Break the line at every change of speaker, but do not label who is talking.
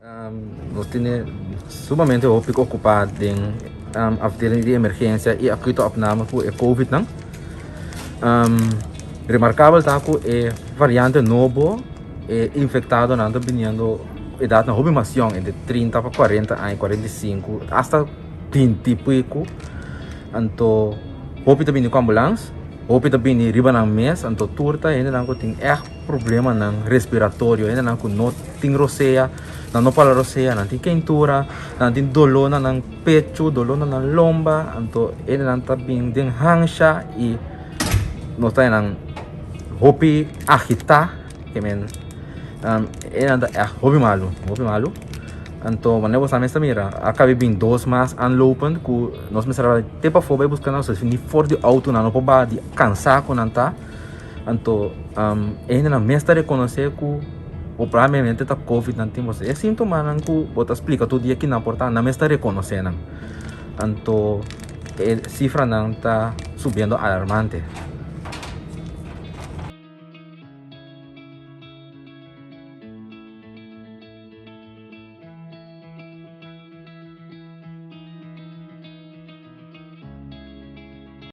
Nos tiene sumamente ocupado em afdeling de emergência e acute opname por COVID não. Remarcável tá que variante novo infectado não vindo idade na robimação de 30 para 40 anos, 45 hasta 20 e pico. Então, hopi também com ambulância, hopi também riba na mês, então turta ainda não tem problema não respiratório, ainda não tem roceia, não para roceia, não tem quentura, não tem dolor no pecho, dolor na lomba, então ainda não também tem hansha e não está não hopi agita, que men ainda hopi malu. Então, wanneer we samen mira, acabei bem 2 maas aanlopen, que nós me será tempo fora buscar nós, niet voor de auto na no poba de cansar com nanta. Então, ainda na mestra reconhecer que o provavelmente tá COVID não tem você. É sintoma não que bota explica todo dia que não porta, na mestra reconhecer não. Então, cifra não tá subindo alarmante.